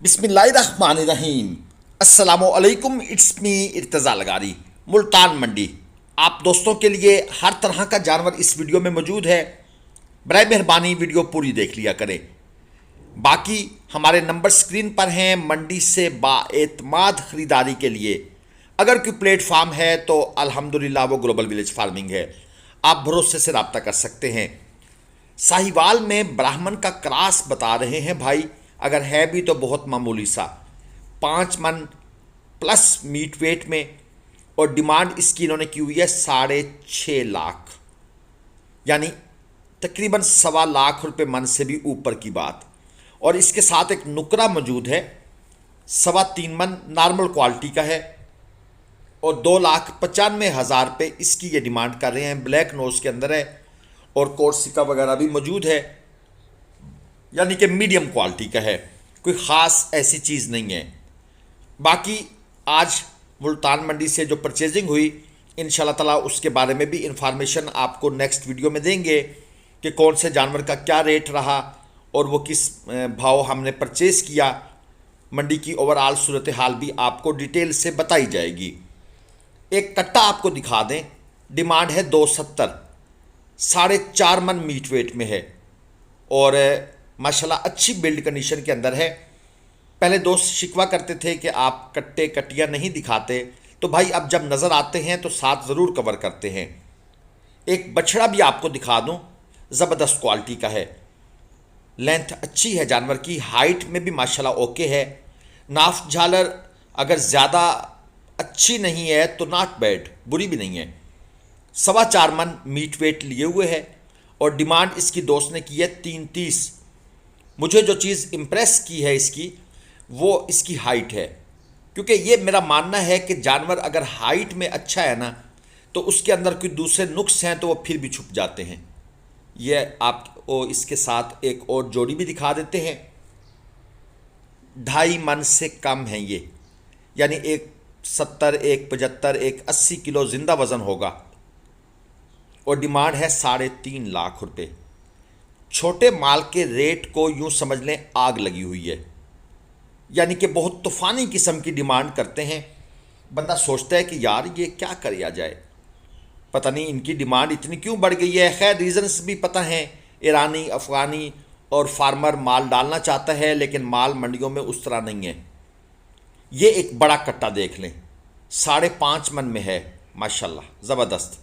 बिस्मिल्लाहिर्रहमानिर्रहीम। अस्सलामुअलैकुम। It's me Irtaza लगारी, Multan मंडी। आप दोस्तों के लिए हर तरह का जानवर इस वीडियो में मौजूद है। बराए मेहरबानी वीडियो पूरी देख लिया करें। बाकी हमारे नंबर स्क्रीन पर हैं। मंडी से बाएतमाद ख़रीदारी के लिए अगर कोई प्लेटफार्म है तो अल्हम्दुलिल्लाह वो ग्लोबल विलेज फार्मिंग है। आप भरोसे से रब्ता कर सकते हैं। साहिवाल में ब्राह्मण का क्रास बता रहे हैं भाई, अगर है भी तो बहुत मामूली सा, 5 मन प्लस मीट वेट में। और डिमांड इसकी इन्होंने की हुई है 6.5 लाख, यानी तकरीबन 1.25 लाख रुपए मन से भी ऊपर की बात। और इसके साथ एक नुकरा मौजूद है, 3.25 मन नॉर्मल क्वालिटी का है और 2,95,000 रुपये इसकी ये डिमांड कर रहे हैं। ब्लैक नोज के अंदर है और कोर्सिका वगैरह भी मौजूद है, यानी कि मीडियम क्वालिटी का है, कोई ख़ास ऐसी चीज़ नहीं है। बाकी आज मुल्तान मंडी से जो परचेजिंग हुई, इंशाल्लाह ताला उसके बारे में भी इंफॉर्मेशन आपको नेक्स्ट वीडियो में देंगे कि कौन से जानवर का क्या रेट रहा और वो किस भाव हमने परचेज़ किया। मंडी की ओवरऑल सूरत हाल भी आपको डिटेल से बताई जाएगी। एक कट्टा आपको दिखा दें, डिमांड है 270, 4.5 मन मीट वेट में है और माशाल्लाह अच्छी बिल्ड कंडीशन के अंदर है। पहले दोस्त शिकवा करते थे कि आप कट्टे कट्टियाँ नहीं दिखाते, तो भाई अब जब नज़र आते हैं तो साथ ज़रूर कवर करते हैं। एक बछड़ा भी आपको दिखा दूं, ज़बरदस्त क्वालिटी का है, लेंथ अच्छी है जानवर की, हाइट में भी माशाल्लाह ओके है। नाफ झालर अगर ज़्यादा अच्छी नहीं है तो नॉट बैड, बुरी भी नहीं है। 4.25 मन मीट वेट लिए हुए है और डिमांड इसकी दोस्त ने की है 330। मुझे जो चीज़ इम्प्रेस की है इसकी, वो इसकी हाइट है, क्योंकि ये मेरा मानना है कि जानवर अगर हाइट में अच्छा है ना तो उसके अंदर कोई दूसरे नुक्स हैं तो वो फिर भी छुप जाते हैं। ये आपको इसके साथ एक और जोड़ी भी दिखा देते हैं। 2.5 मन से कम है ये, यानी एक 70, एक 75, एक 80 किलो जिंदा वज़न होगा और डिमांड है 3.5 लाख रुपए। छोटे माल के रेट को यूं समझ लें आग लगी हुई है, यानी कि बहुत तूफ़ानी किस्म की डिमांड करते हैं। बंदा सोचता है कि यार ये क्या किया जाए, पता नहीं इनकी डिमांड इतनी क्यों बढ़ गई है। खैर रीज़न्स भी पता हैं, ईरानी अफ़गानी और फार्मर माल डालना चाहता है लेकिन माल मंडियों में उस तरह नहीं है। ये एक बड़ा कट्टा देख लें, 5.5 मन में है, माशाल्लाह ज़बरदस्त।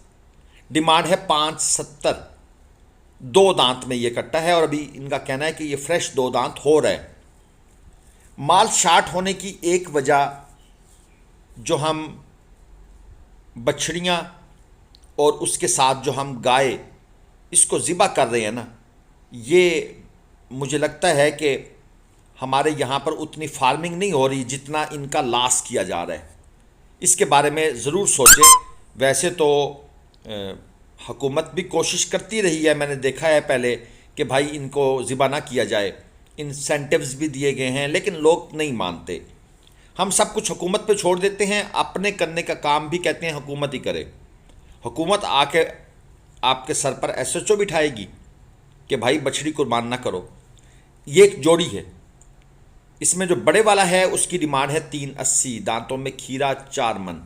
डिमांड है 570, 2 दांत में ये कट्टा है और अभी इनका कहना है कि ये फ्रेश 2 दांत हो रहा है। माल शार्ट होने की एक वजह, जो हम बछड़ियाँ और उसके साथ जो हम गाय इसको ज़िबा कर रहे हैं ना, ये मुझे लगता है कि हमारे यहाँ पर उतनी फार्मिंग नहीं हो रही जितना इनका लॉस किया जा रहा है। इसके बारे में ज़रूर सोचें। वैसे तो हुकूमत भी कोशिश करती रही है, मैंने देखा है पहले कि भाई इनको ज़िबा ना किया जाए, इंसेंटिव्स भी दिए गए हैं, लेकिन लोग नहीं मानते। हम सब कुछ हुकूमत पे छोड़ देते हैं, अपने करने का काम भी कहते हैं हुकूमत ही करे। हुकूमत आके आपके सर पर एसएचओ बिठाएगी कि भाई बछड़ी कुर्बान ना करो। ये एक जोड़ी है, इसमें जो बड़े वाला है उसकी डिमांड है 380, दांतों में खीरा 4 मन।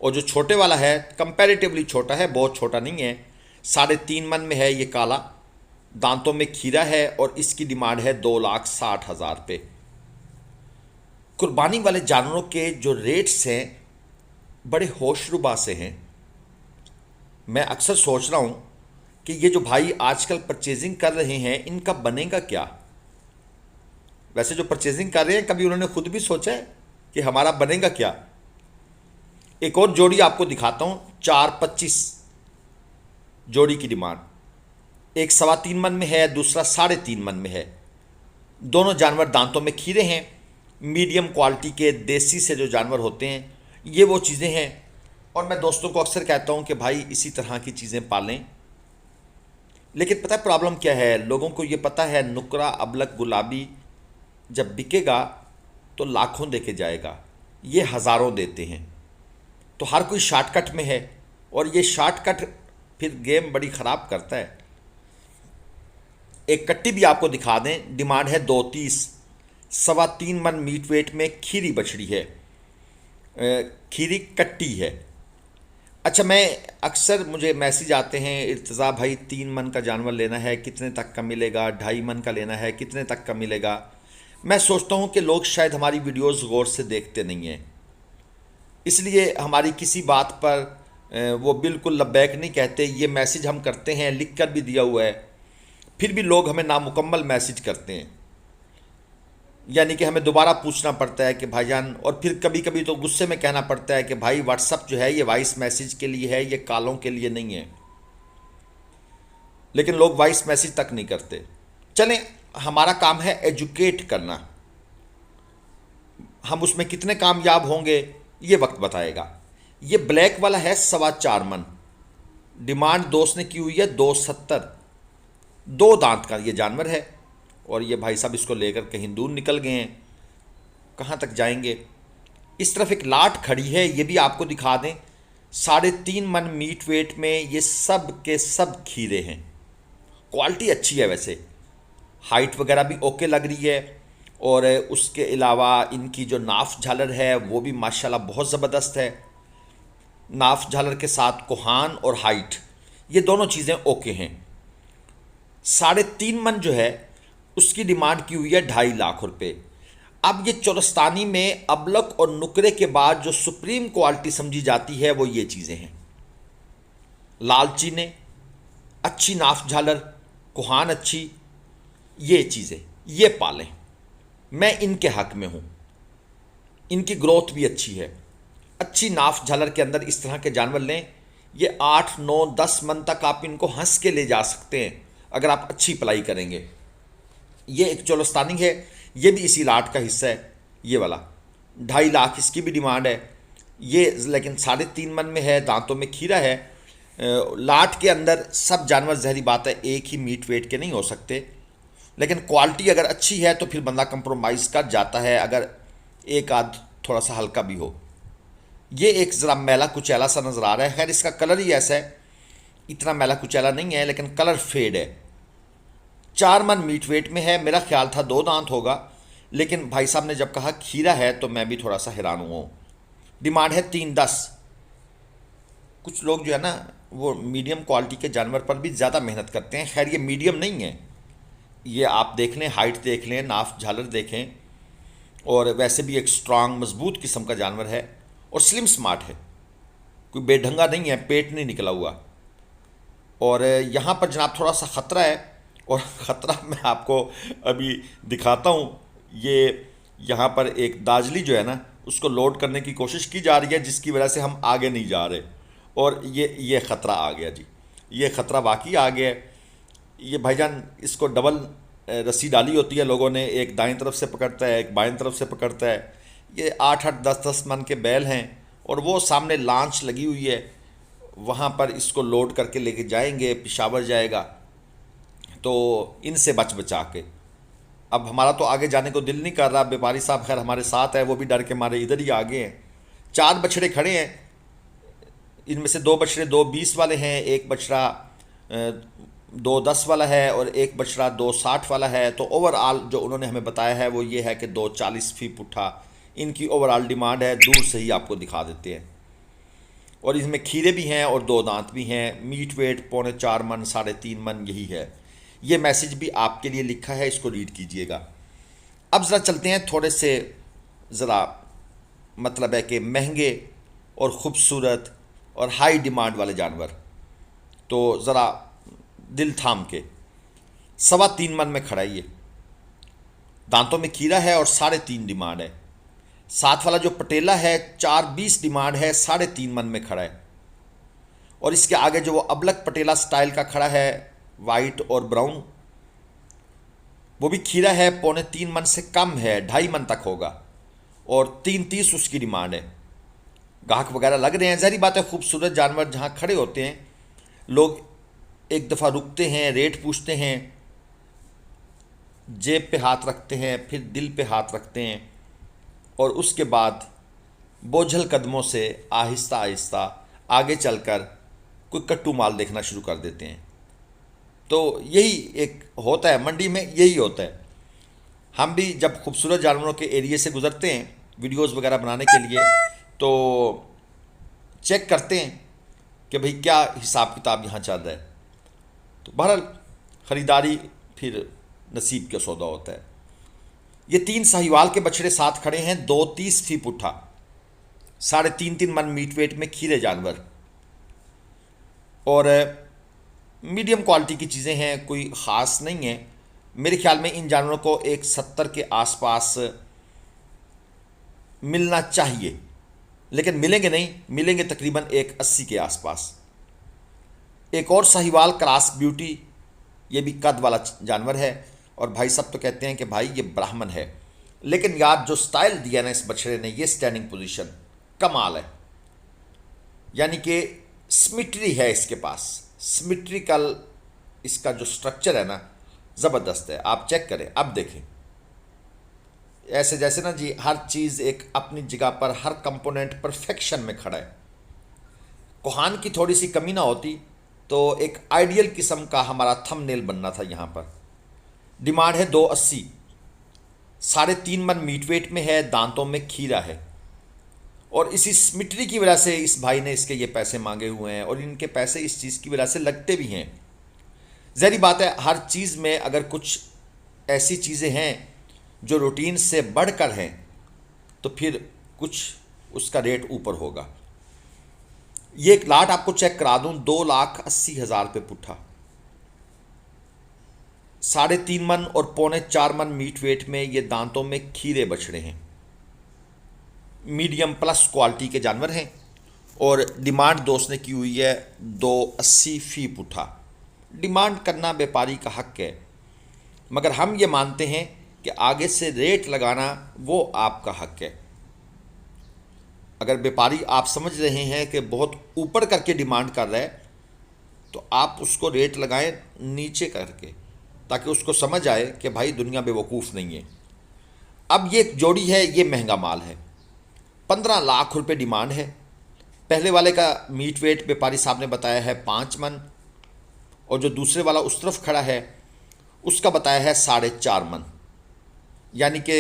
और जो छोटे वाला है कंपैरेटिवली छोटा है, बहुत छोटा नहीं है, 3.5 मन में है, ये काला, दांतों में खीरा है और इसकी डिमांड है 2,60,000 रुपये। कुर्बानी वाले जानवरों के जो रेट्स हैं बड़े होशरुबा से हैं। मैं अक्सर सोच रहा हूँ कि ये जो भाई आजकल परचेजिंग कर रहे हैं इनका बनेगा क्या। वैसे जो परचेजिंग कर रहे हैं कभी उन्होंने खुद भी सोचा है कि हमारा बनेगा क्या। एक और जोड़ी आपको दिखाता हूँ, 4.25 जोड़ी की डिमांड, एक 3.25 मन में है, दूसरा 3.5 मन में है। दोनों जानवर दांतों में खीरे हैं, मीडियम क्वालिटी के देसी से जो जानवर होते हैं ये वो चीज़ें हैं। और मैं दोस्तों को अक्सर कहता हूँ कि भाई इसी तरह की चीज़ें पालें। लेकिन पता है प्रॉब्लम क्या है, लोगों को ये पता है नुकरा अबलक गुलाबी जब बिकेगा तो लाखों देके जाएगा, ये हज़ारों देते हैं। तो हर कोई शॉर्टकट में है और ये शॉर्टकट फिर गेम बड़ी ख़राब करता है। एक कट्टी भी आपको दिखा दें, डिमांड है 230, 3.25 मन मीट वेट में खीरी बछड़ी है। खीरी कट्टी है। अच्छा, मैं अक्सर मुझे मैसेज आते हैं, इर्तज़ा भाई 3 मन का जानवर लेना है, कितने तक का मिलेगा? 2.5 मन का लेना है, कितने तक का मिलेगा? मैं सोचता हूँ कि लोग शायद हमारी वीडियोस गौर से देखते नहीं हैं, इसलिए हमारी किसी बात पर वो बिल्कुल लब्बैक नहीं कहते। ये मैसेज हम करते हैं, लिख कर भी दिया हुआ है, फिर भी लोग हमें नामुकम्मल मैसेज करते हैं, यानी कि हमें दोबारा पूछना पड़ता है कि भाईजान, और फिर कभी कभी तो गुस्से में कहना पड़ता है कि भाई व्हाट्सअप जो है ये वॉइस मैसेज के लिए है, ये कॉलों के लिए नहीं है। लेकिन लोग वॉइस मैसेज तक नहीं करते। चलें, हमारा काम है एजुकेट करना, हम उसमें कितने कामयाब होंगे ये वक्त बताएगा। ये ब्लैक वाला है 4.25 मन, डिमांड दोस्त ने की हुई है 270। 2 दांत का ये जानवर है, और ये भाई साहब इसको लेकर कहीं दूर निकल गए हैं, कहाँ तक जाएंगे। इस तरफ एक लाट खड़ी है, ये भी आपको दिखा दें। 3.5 मन मीट वेट में ये सब के सब खीरे हैं। क्वालिटी अच्छी है, वैसे हाइट वगैरह भी ओके लग रही है, और उसके अलावा इनकी जो नाफ झालर है वो भी माशाल्लाह बहुत ज़बरदस्त है। नाफ झालर के साथ कोहान और हाइट, ये दोनों चीज़ें ओके हैं। 3.5 मन जो है उसकी डिमांड की हुई है 2.5 लाख रुपए। अब ये चोरस्तानी में अबलक और नुकरे के बाद जो सुप्रीम क्वालिटी समझी जाती है वो ये चीज़ें हैं। लाल चीने, अच्छी नाफ झालर, कोहान अच्छी, ये चीज़ें ये पालें। मैं इनके हक में हूँ। इनकी ग्रोथ भी अच्छी है। अच्छी नाफ झालर के अंदर इस तरह के जानवर लें, ये 8, 9, 10 मन तक आप इनको हंस के ले जा सकते हैं अगर आप अच्छी पलाई करेंगे। ये एक चोलस्तानी है, ये भी इसी लाट का हिस्सा है। ये वाला 2.5 लाख इसकी भी डिमांड है। ये लेकिन 3.5 मन में है, दांतों में खीरा है। लाट के अंदर सब जानवर ज़हरी बात है एक ही मीट वेट के नहीं हो सकते, लेकिन क्वालिटी अगर अच्छी है तो फिर बंदा कंप्रोमाइज़ कर जाता है, अगर एक आध थोड़ा सा हल्का भी हो। ये एक ज़रा मैला कुचैला सा नज़र आ रहा है। खैर इसका कलर ही ऐसा है, इतना मैला कुचैला नहीं है, लेकिन कलर फेड है। 4 मन मीट वेट में है। मेरा ख्याल था 2 दांत होगा, लेकिन भाई साहब ने जब कहा खीरा है तो मैं भी थोड़ा सा हैरान हुआ हूँ। डिमांड है 3.10। कुछ लोग जो है ना वो मीडियम क्वालिटी के जानवर पर भी ज़्यादा मेहनत करते हैं। खैर ये मीडियम नहीं है, ये आप देख लें, हाइट देख लें, नाफ झालर देखें, और वैसे भी एक स्ट्रांग मजबूत किस्म का जानवर है और स्लिम स्मार्ट है, कोई बेढंगा नहीं है, पेट नहीं निकला हुआ। और यहाँ पर जनाब थोड़ा सा ख़तरा है, और ख़तरा मैं आपको अभी दिखाता हूँ। ये यहाँ पर एक दाजली जो है ना उसको लोड करने की कोशिश की जा रही है, जिसकी वजह से हम आगे नहीं जा रहे, और ये ख़तरा आ गया जी, ये ख़तरा वाकई आ गया है। ये भाईजान इसको डबल रस्सी डाली होती है लोगों ने, एक दाईं तरफ से पकड़ता है, एक बाईं तरफ से पकड़ता है। ये 8-8, 10-10 मन के बैल हैं, और वो सामने लांच लगी हुई है, वहाँ पर इसको लोड करके लेके जाएंगे, पेशावर जाएगा। तो इनसे बच बचा के, अब हमारा तो आगे जाने को दिल नहीं कर रहा। व्यापारी साहब खैर हमारे साथ है, वो भी डर के मारे इधर ही आगे हैं। 4 बछड़े खड़े हैं, इनमें से 2 बछड़े 2.20 वाले हैं, एक बछड़ा 2.10 वाला है, और एक बछड़ा 2.60 वाला है। तो ओवरऑल जो उन्होंने हमें बताया है वो ये है कि 2.40 फी पुट्ठा इनकी ओवरऑल डिमांड है। दूर से ही आपको दिखा देते हैं, और इसमें खीरे भी हैं और 2 दांत भी हैं। मीट वेट 4.25 मन, 3.5 मन यही है। ये मैसेज भी आपके लिए लिखा है, इसको रीड कीजिएगा। अब ज़रा चलते हैं थोड़े से, ज़रा मतलब है कि महंगे और ख़ूबसूरत और हाई डिमांड वाले जानवर। तो ज़रा दिल थाम के, 3.25 मन में खड़ा है ये, दांतों में खीरा है और 3.5 डिमांड है। साथ वाला जो पटेला है 4.20 डिमांड है, 3.5 मन में खड़ा है। और इसके आगे जो वो अबलक पटेला स्टाइल का खड़ा है, वाइट और ब्राउन, वो भी खीरा है, 3.25 मन से कम है, 2.5 मन तक होगा, और 3.30 उसकी डिमांड है। गाहक वगैरह लग रहे हैं, ज़ाहिर बात है खूबसूरत जानवर जहाँ खड़े होते हैं लोग एक दफ़ा रुकते हैं, रेट पूछते हैं, जेब पे हाथ रखते हैं, फिर दिल पे हाथ रखते हैं, और उसके बाद बोझल कदमों से आहिस्ता आहिस्ता आगे चलकर कोई कट्टू माल देखना शुरू कर देते हैं। तो यही एक होता है मंडी में, यही होता है। हम भी जब खूबसूरत जानवरों के एरिए से गुजरते हैं वीडियोस वगैरह बनाने के लिए, तो चेक करते हैं कि भाई क्या हिसाब किताब यहाँ चल रहा है। तो बहरहाल ख़रीदारी फिर नसीब का सौदा होता है। ये 3 साहिवाल के बछड़े साथ खड़े हैं, 2.30 फी पुट्ठा, 3.5 मन मीट वेट में खीरे जानवर, और मीडियम क्वालिटी की चीज़ें हैं, कोई ख़ास नहीं है। मेरे ख्याल में इन जानवरों को एक 70 के आसपास मिलना चाहिए, लेकिन मिलेंगे नहीं, मिलेंगे तकरीबन एक 80 के आसपास। एक और साहिवाल क्रॉस ब्यूटी, ये भी कद वाला जानवर है, और भाई सब तो कहते हैं कि भाई ये ब्राह्मण है, लेकिन यार जो स्टाइल दिया ना इस बछड़े ने, ये स्टैंडिंग पोजीशन कमाल है। यानी कि सिमेट्री है इसके पास, सिमेट्रिकल इसका जो स्ट्रक्चर है ना ज़बरदस्त है। आप चेक करें, अब देखें, ऐसे जैसे ना जी हर चीज़ एक अपनी जगह पर, हर कंपोनेंट परफेक्शन में खड़ा है। कोहान की थोड़ी सी कमी ना होती तो एक आइडियल किस्म का हमारा थंबनेल बनना था यहाँ पर। डिमांड है 280, 3.5 मन मीट वेट में है, दांतों में खीरा है, और इसी सिमेट्री की वजह से इस भाई ने इसके ये पैसे मांगे हुए हैं, और इनके पैसे इस चीज़ की वजह से लगते भी हैं। ज़ाहिर बात है, हर चीज़ में अगर कुछ ऐसी चीज़ें हैं जो रूटीन से बढ़कर हैं तो फिर कुछ उसका रेट ऊपर होगा। ये एक लाट आपको चेक करा दूं, 2,80,000 रुपये पुट्ठा, 3.5 मन और 3.25 मन मीट वेट में ये दांतों में खीरे बछड़े हैं, मीडियम प्लस क्वालिटी के जानवर हैं, और डिमांड दोस्त ने की हुई है 280 फी पुट्ठा। डिमांड करना व्यापारी का हक है, मगर हम ये मानते हैं कि आगे से रेट लगाना वो आपका हक है। अगर व्यापारी आप समझ रहे हैं कि बहुत ऊपर करके डिमांड कर रहा है, तो आप उसको रेट लगाएं नीचे करके, ताकि उसको समझ आए कि भाई दुनिया बेवकूफ़ नहीं है। अब ये जोड़ी है, ये महंगा माल है, 15 लाख रुपए डिमांड है। पहले वाले का मीट वेट व्यापारी साहब ने बताया है 5 मन, और जो दूसरे वाला उस तरफ खड़ा है उसका बताया है 4.5 मन। यानी कि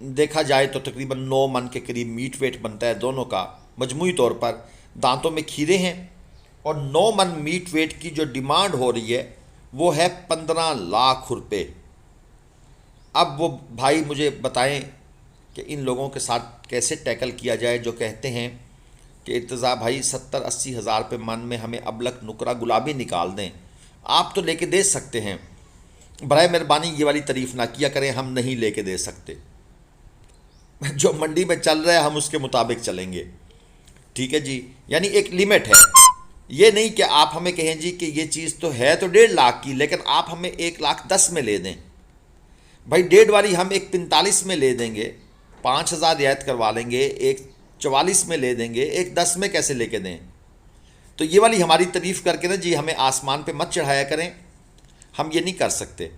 देखा जाए तो तकरीबन 9 मन के करीब मीट वेट बनता है दोनों का मजमूई तौर पर। दांतों में खीरे हैं, और 9 मन मीट वेट की जो डिमांड हो रही है वो है 15 लाख रुपए। अब वो भाई मुझे बताएं कि इन लोगों के साथ कैसे टैकल किया जाए जो कहते हैं कि इर्तज़ा भाई 70-80 हज़ार रुपये मन में हमें अबलक नुकरा गुलाबी निकाल दें। आप तो लेके दे सकते हैं, बराए मेहरबानी ये वाली तारीफ़ ना किया करें, हम नहीं लेके दे सकते। जो मंडी में चल रहा है हम उसके मुताबिक चलेंगे, ठीक है जी। यानी एक लिमिट है, ये नहीं कि आप हमें कहें जी कि ये चीज़ तो है तो 1.5 लाख की, लेकिन आप हमें 1,10,000 में ले दें। भाई 1.5 वाली हम 1,45 में ले देंगे, 5,000 रियायत करवा लेंगे, 1,44 में ले देंगे, 1,10 में कैसे लेके दें। तो ये वाली हमारी तारीफ़ करके ना जी हमें आसमान पे मत चढ़ाया करें, हम ये नहीं कर सकते।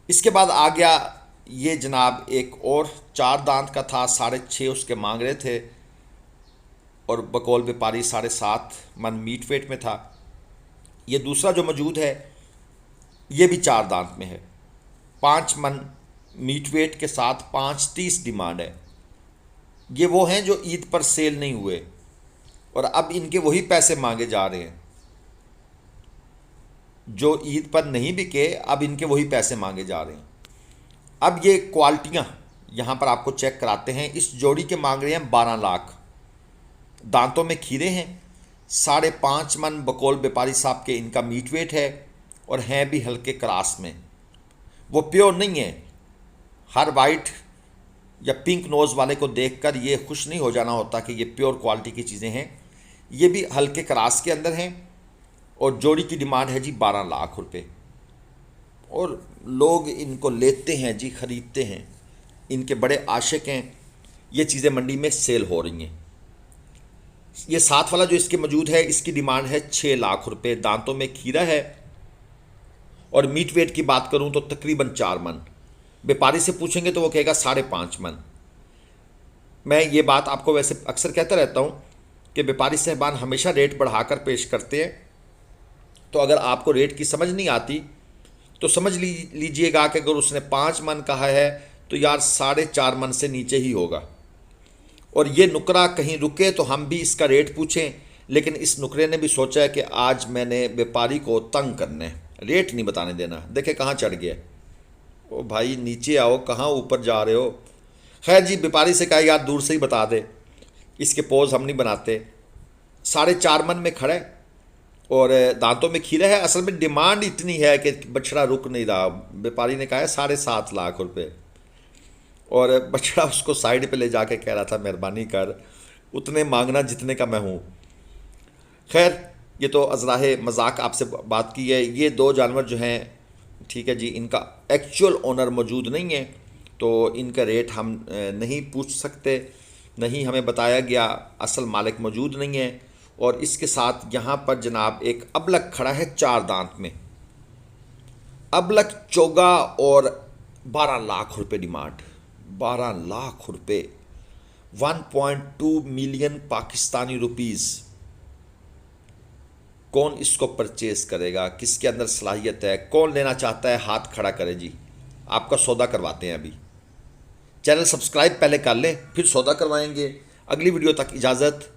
इसके बाद आ गया ये जनाब एक और 4 दांत का था, 6.5 उसके मांग रहे थे, और बकौल व्यापारी 7.5 मन मीट वेट में था। ये दूसरा जो मौजूद है ये भी 4 दांत में है, 5 मन मीट वेट के साथ 5.30 डिमांड है। ये वो हैं जो ईद पर सेल नहीं हुए, और अब इनके वही पैसे मांगे जा रहे हैं। जो ईद पर नहीं बिके, अब इनके वही पैसे मांगे जा रहे हैं। अब ये क्वालिटियाँ यहाँ पर आपको चेक कराते हैं। इस जोड़ी के मांग रहे हैं 12 लाख, दांतों में खीरे हैं, 5.5 मन बकौल व्यापारी साहब के इनका मीट वेट है, और हैं भी हल्के क्रास में, वो प्योर नहीं है। हर वाइट या पिंक नोज़ वाले को देखकर ये खुश नहीं हो जाना होता कि ये प्योर क्वालिटी की चीज़ें हैं, ये भी हल्के क्रास के अंदर हैं, और जोड़ी की डिमांड है जी 12 लाख रुपए, और लोग इनको लेते हैं जी, ख़रीदते हैं, इनके बड़े आशिक हैं। ये चीज़ें मंडी में सेल हो रही हैं। ये 7 वाला जो इसके मौजूद है, इसकी डिमांड है 6 लाख रुपए, दांतों में खीरा है, और मीट वेट की बात करूं तो तकरीबन 4 मन। व्यापारी से पूछेंगे तो वो कहेगा 5.5 मन। मैं ये बात आपको वैसे अक्सर कहता रहता हूं कि व्यापारी साहबान हमेशा रेट बढ़ाकर पेश करते हैं, तो अगर आपको रेट की समझ नहीं आती तो समझ लीजिएगा कि अगर उसने 5 मन कहा है तो यार 4.5 मन से नीचे ही होगा। और ये नुकरा कहीं रुके तो हम भी इसका रेट पूछें, लेकिन इस नुकरे ने भी सोचा है कि आज मैंने व्यापारी को तंग करना है, रेट नहीं बताने देना। देखे कहाँ चढ़ गया। ओ भाई नीचे आओ, कहाँ ऊपर जा रहे हो। खैर जी, व्यापारी से कहा यार दूर से ही बता दे, इसके पोज हम नहीं बनाते। 4.5 मन में खड़ा है और दांतों में खीरा है। असल में डिमांड इतनी है कि बछड़ा रुक नहीं रहा। व्यापारी ने कहा है 7.5 लाख रुपए, और बछड़ा उसको साइड पे ले जाके कह रहा था मेहरबानी कर उतने मांगना जितने का मैं हूँ। खैर ये तो अजराहे मजाक आपसे बात की है। ये 2 जानवर जो हैं, ठीक है जी, इनका एक्चुअल ओनर मौजूद नहीं है, तो इनका रेट हम नहीं पूछ सकते, नहीं हमें बताया गया, असल मालिक मौजूद नहीं है। और इसके साथ यहाँ पर जनाब एक अबलक खड़ा है 4 दांत में, अबलक चोगा, और 12 लाख रुपए डिमांड। 12 लाख रुपए, 1.2 मिलियन पाकिस्तानी रुपीज़। कौन इसको परचेज करेगा, किसके अंदर सलाहियत है, कौन लेना चाहता है, हाथ खड़ा करे जी, आपका सौदा करवाते हैं। अभी चैनल सब्सक्राइब पहले कर लें, फिर सौदा करवाएंगे। अगली वीडियो तक इजाज़त।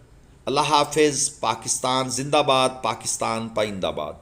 अल्लाह हाफिज़। पाकिस्तान जिंदाबाद, पाकिस्तान पाइंदाबाद।